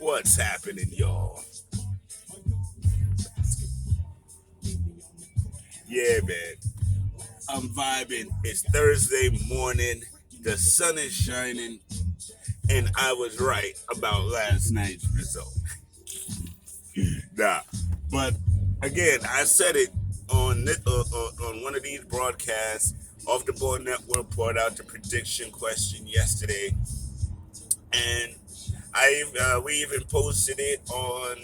What's happening, y'all? Yeah, man. I'm vibing. It's Thursday morning. The sun is shining, and I was right about last night's result. Nah, but again, I said it on one of these broadcasts. Off the Board Network put out the prediction question yesterday, and we even posted it on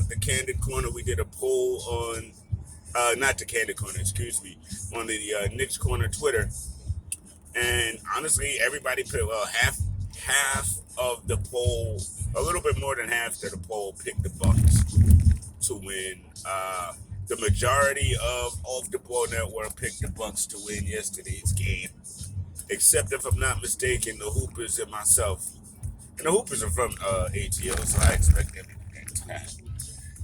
the Candid Corner. We did a poll on not the Candid Corner, excuse me, on the Knicks Corner Twitter. And honestly, everybody put half of the poll, a little bit more than half of the poll picked the Bucks to win. The majority of Off the Ball Network picked the Bucks to win yesterday's game, except if I'm not mistaken, the Hoopers and myself. And the Hoopers are from ATL, so I expect them to win.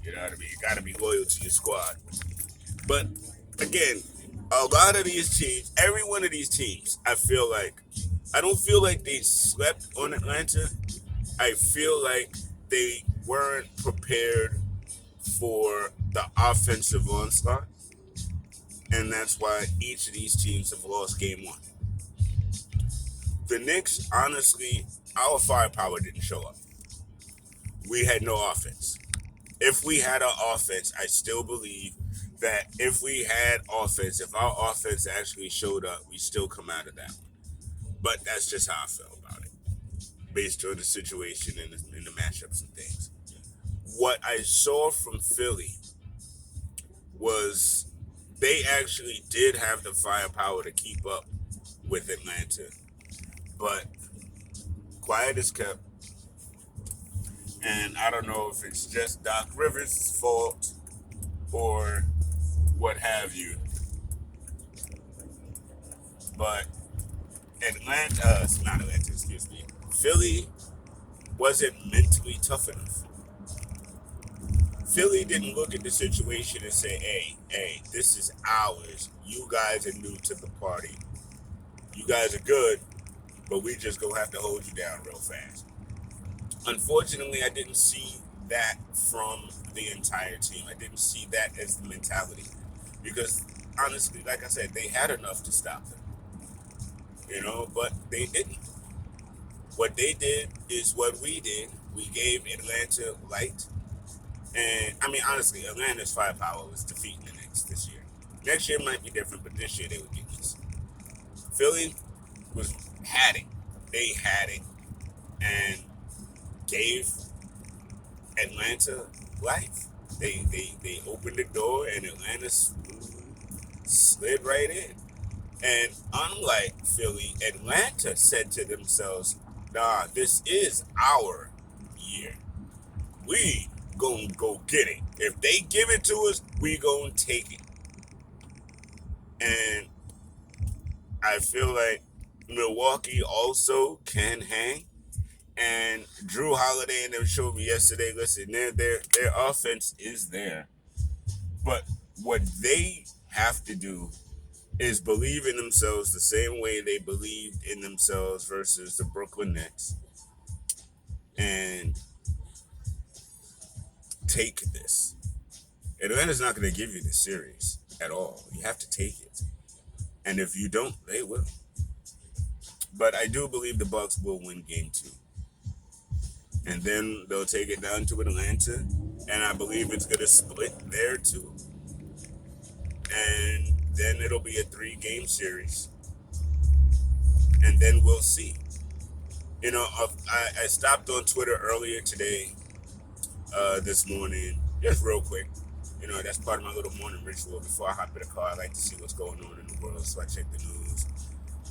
You know what I mean? You got to be loyal to your squad. But again, a lot of these teams, every one of these teams, I don't feel like they slept on Atlanta. I feel like they weren't prepared for the offensive onslaught, and that's why each of these teams have lost game one. The Knicks, honestly, our firepower didn't show up. We had no offense. If we had an offense, I still believe that if we had offense, if our offense actually showed up, we still come out of that. But that's just how I felt about it, based on the situation and the matchups and things. What I saw from Philly was they actually did have the firepower to keep up with Atlanta, but quiet is kept. And I don't know if it's just Doc Rivers' fault or what have you, but excuse me, Philly wasn't mentally tough enough. Philly didn't look at the situation and say, hey, this is ours. You guys are new to the party. You guys are good, but we just gonna have to hold you down real fast. Unfortunately, I didn't see that from the entire team. I didn't see that as the mentality. Because honestly, like I said, they had enough to stop them. But they didn't. What they did is what we did. We gave Atlanta light. And I mean, honestly, Atlanta's firepower was defeating the Knicks this year. Next year might be different, but this year they would get this. Philly had it. They had it and gave Atlanta life. They opened the door and Atlanta slid right in. And unlike Philly, Atlanta said to themselves, nah, this is our year. We gonna go get it. If they give it to us, we gonna take it. And I feel like Milwaukee also can hang. And Drew Holiday and them showed me yesterday, listen, their offense is there. But what they have to do is believe in themselves the same way they believed in themselves versus the Brooklyn Nets. And take this. Atlanta's not going to give you the series at all. You have to take it. And if you don't, they will. But I do believe the Bucks will win game two. And then they'll take it down to Atlanta. And I believe it's going to split there too. And then it'll be a 3-game series. And then we'll see. I stopped on Twitter earlier today, this morning, just real quick. That's part of my little morning ritual. Before I hop in the car, I like to see what's going on in the world, so I check the news.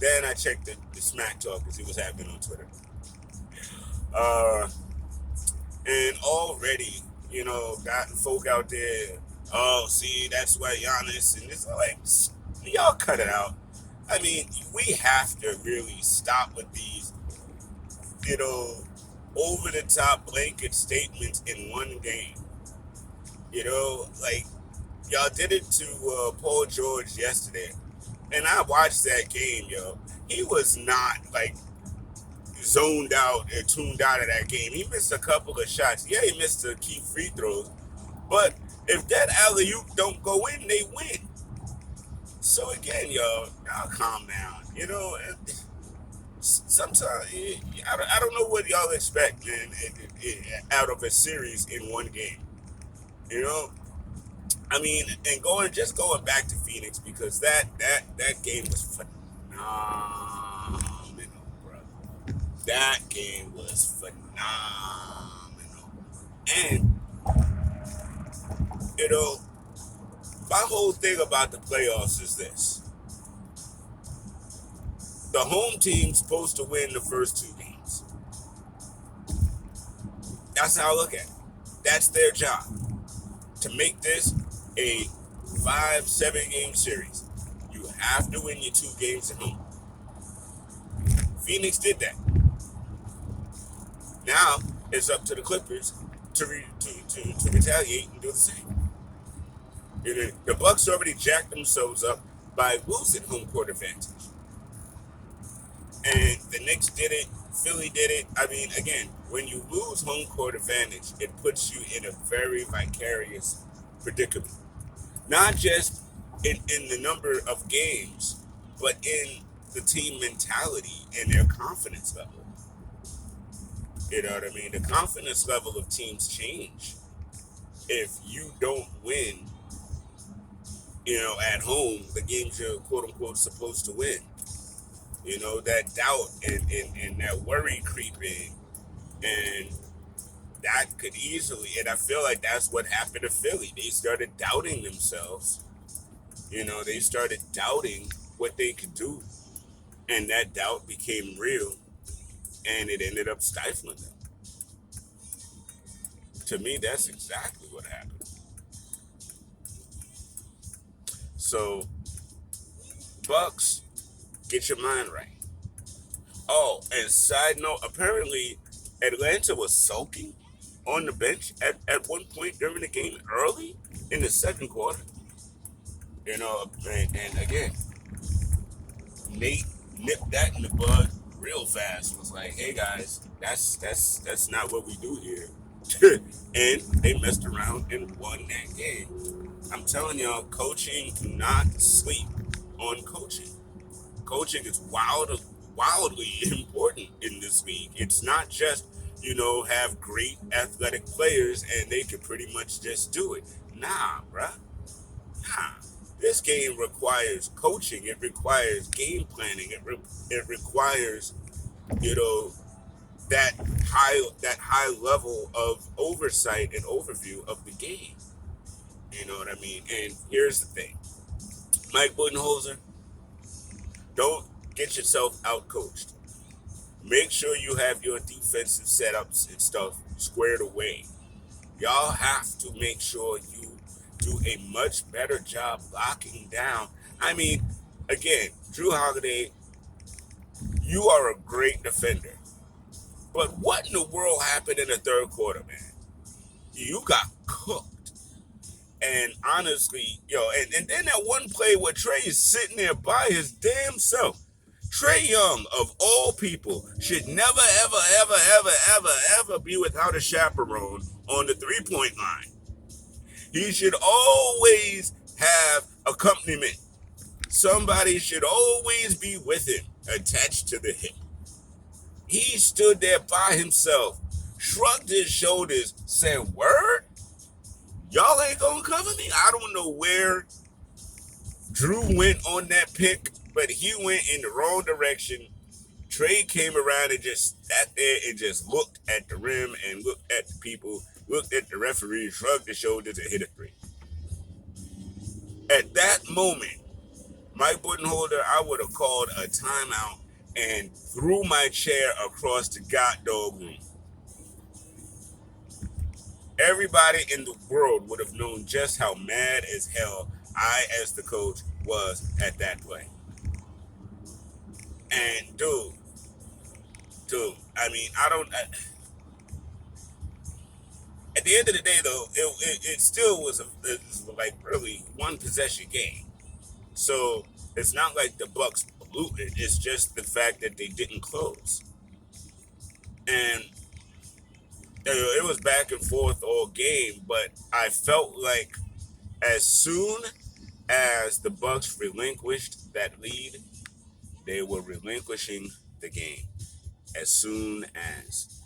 Then I check the smack talk and see what's happening on Twitter. And already, got folk out there, oh, see, that's why Giannis, and it's like, y'all cut it out. I mean, we have to really stop with these, over-the-top blanket statements in one game. Like, y'all did it to Paul George yesterday. And I watched that game, yo. He was not, like, zoned out and tuned out of that game. He missed a couple of shots. Yeah, he missed a key free throws. But if that alley-oop don't go in, they win. So again, y'all calm down. Sometimes I don't know what y'all expect, man, out of a series in one game. You know, I mean, and going back to Phoenix because that game was phenomenal, bro. That game was phenomenal, and you know, my whole thing about the playoffs is this: the home team's supposed to win the first two games. That's how I look at it. That's their job, to make this a 5-7 game series. You have to win your 2 games at home. Phoenix did that. Now it's up to the Clippers to retaliate and do the same. The Bucks already jacked themselves up by losing home court advantage. And the Knicks did it. Philly did it. I mean, again, when you lose home court advantage, it puts you in a very vicarious predicament. Not just in the number of games, but in the team mentality and their confidence level. You know what I mean? The confidence level of teams change if you don't win, at home, the games you're quote unquote supposed to win. That doubt and that worry creep in. And that could easily, and I feel like that's what happened to Philly. They started doubting themselves. They started doubting what they could do. And that doubt became real. And it ended up stifling them. To me, that's exactly what happened. So, Bucks, get your mind right. Oh, and side note, apparently Atlanta was sulking on the bench at one point during the game early in the second quarter. And again, Nate nipped that in the bud real fast. Was like, hey guys, that's not what we do here. And they messed around and won that game. I'm telling y'all, coaching, do not sleep on coaching. Coaching is wildly important in this league. It's not just, have great athletic players and they can pretty much just do it. Nah, bruh. Nah. This game requires coaching. It requires game planning. It requires, that high level of oversight and overview of the game. You know what I mean? And here's the thing. Mike Budenholzer, don't get yourself out-coached. Make sure you have your defensive setups and stuff squared away. Y'all have to make sure you do a much better job locking down. I mean, again, Drew Holiday, you are a great defender. But what in the world happened in the third quarter, man? You got cooked. And honestly, and then that one play where Trey is sitting there by his damn self. Trae Young, of all people, should never, ever, ever, ever, ever, ever be without a chaperone on the three-point line. He should always have accompaniment. Somebody should always be with him, attached to the hip. He stood there by himself, shrugged his shoulders, said, "Word? Y'all ain't gonna cover me?" I don't know where Drew went on that pick, but he went in the wrong direction. Trey came around and just sat there and just looked at the rim and looked at the people, looked at the referee, shrugged his shoulders and hit a three. At that moment, Mike Budenholzer, I would have called a timeout and threw my chair across the goddamn room. Everybody in the world would have known just how mad as hell I, as the coach, was at that play. And dude, I mean, at the end of the day, though, it still was like really one possession game. So it's not like the Bucks blew it. It's just the fact that they didn't close. And it was back and forth all game, but I felt like as soon as the Bucks relinquished that lead, they were relinquishing the game as soon as,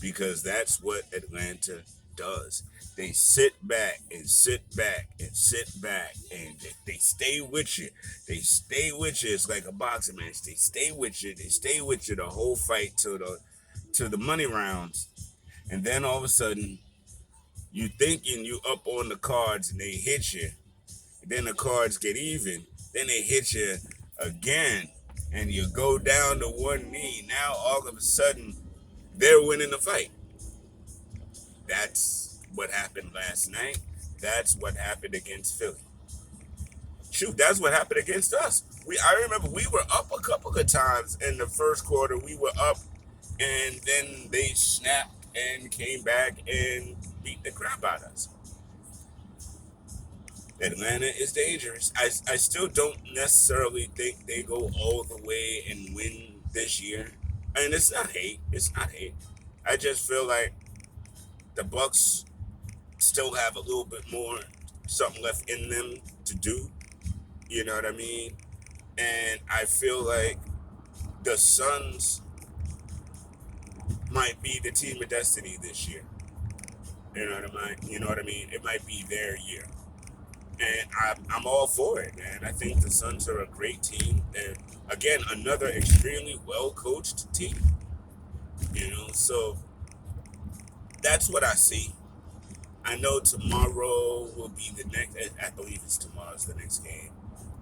because that's what Atlanta does. They sit back and sit back and sit back, and they stay with you. They stay with you. It's like a boxing match. They stay with you. They stay with you the whole fight to the money rounds, and then all of a sudden you thinking you up on the cards and they hit you. Then the cards get even. Then they hit you again, and you go down to one knee. Now all of a sudden they're winning the fight. That's what happened last night. That's what happened against Philly. Shoot, that's what happened against us. I remember we were up a couple of times in the first quarter. We were up, and then they snapped and came back and beat the crap out of us. Atlanta is dangerous. I still don't necessarily think they go all the way and win this year. And it's not hate. It's not hate. I just feel like the Bucks still have a little bit more something left in them to do. You know what I mean? And I feel like the Suns might be the team of destiny this year. You know what I mean? You know what I mean? It might be their year. And I'm all for it, man. I think the Suns are a great team. And again, another extremely well-coached team. You know, so that's what I see. I know tomorrow will be the next. I believe it's tomorrow's the next game.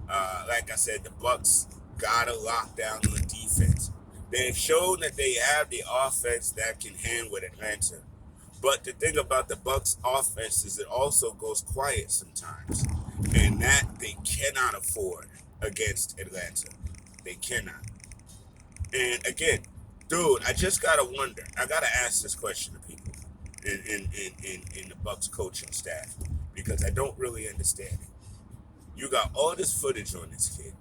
Like I said, the Bucks gotta lock down on defense. They've shown that they have the offense that can hang with Atlanta. But the thing about the Bucks offense is it also goes quiet sometimes. And that they cannot afford against Atlanta. They cannot. And again, dude, I just gotta wonder. I gotta ask this question to people in the Bucks coaching staff, because I don't really understand it. You got all this footage on this kid.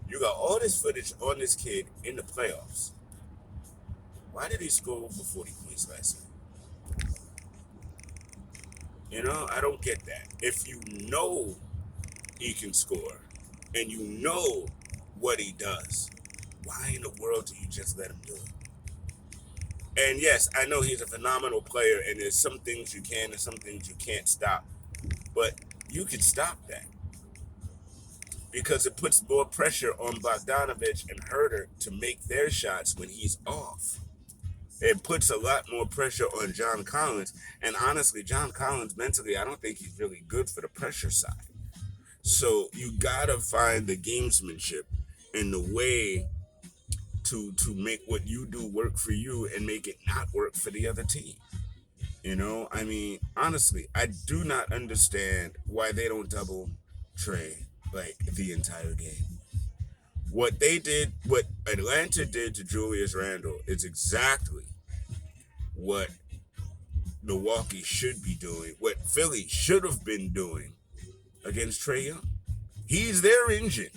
You got all this footage on this kid in the playoffs. Why did he score over 40 points last night? You know, I don't get that. If you know he can score and you know what he does, why in the world do you just let him do it? And yes, I know he's a phenomenal player, and there's some things you can and some things you can't stop. But you can stop that, because it puts more pressure on Bogdanovich and Herter to make their shots when he's off. It puts a lot more pressure on John Collins. And honestly, John Collins mentally, I don't think he's really good for the pressure side. So you gotta find the gamesmanship and the way to make what you do work for you and make it not work for the other team. You know, I mean, honestly, I do not understand why they don't double Trey like the entire game. What they did, what Atlanta did to Julius Randle is exactly what Milwaukee should be doing, what Philly should have been doing against Trae Young. He's their engine.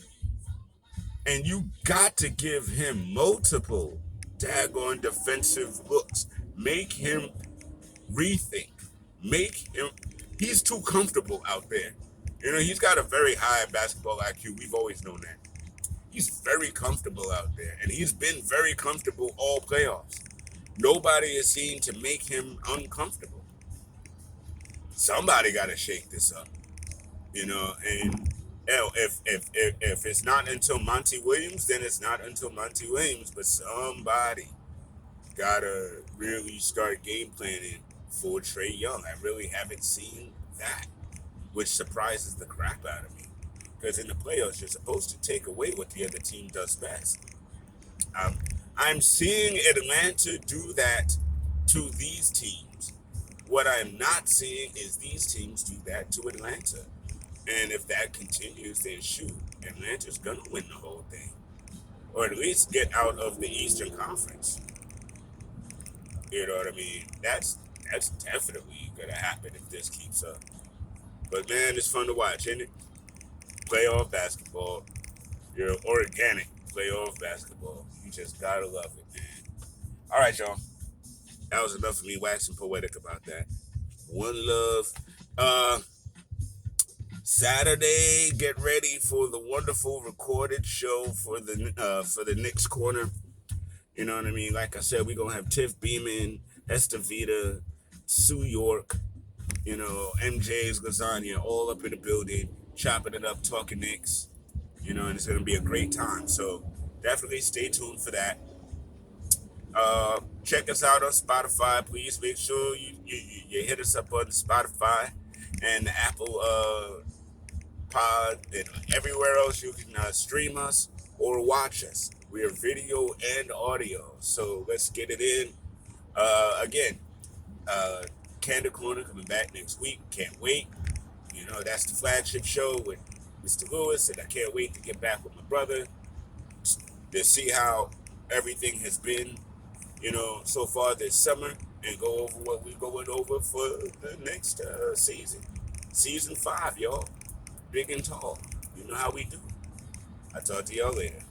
And you got to give him multiple daggone defensive looks. Make him rethink. Make him, he's too comfortable out there. You know, he's got a very high basketball IQ. We've always known that. He's very comfortable out there. And he's been very comfortable all playoffs. Nobody is seen to make him uncomfortable. Somebody got to shake this up, you know. And if it's not until Monty Williams, then it's not until Monty Williams. But somebody gotta really start game planning for Trae Young. I really haven't seen that, which surprises the crap out of me. Because in the playoffs, you're supposed to take away what the other team does best. I'm seeing Atlanta do that to these teams. What I'm not seeing is these teams do that to Atlanta. And if that continues, then shoot, Atlanta's going to win the whole thing. Or at least get out of the Eastern Conference. You know what I mean? That's definitely going to happen if this keeps up. But man, it's fun to watch, isn't it? Playoff basketball. You know, organic playoff basketball. You just got to love it, man. All right, y'all. That was enough of me waxing poetic about that. One love. Saturday, get ready for the wonderful recorded show for the Knicks Corner. You know what I mean? Like I said, we're gonna have Tiff Beeman, Esther Vita, Sue York, MJ's Lasagna, all up in the building, chopping it up, talking Knicks. And it's gonna be a great time. So definitely stay tuned for that. Check us out on Spotify. Please make sure you hit us up on Spotify and the Apple Pod and everywhere else you can stream us or watch us. We are video and audio, so let's get it in. Again, Candid Corner coming back next week. Can't wait. That's the flagship show with Mr. Lewis, and I can't wait to get back with my brother to see how everything has been, so far this summer, and go over what we're going over for the next season. Season 5, y'all. Big and tall. You know how we do. I'll talk to y'all later.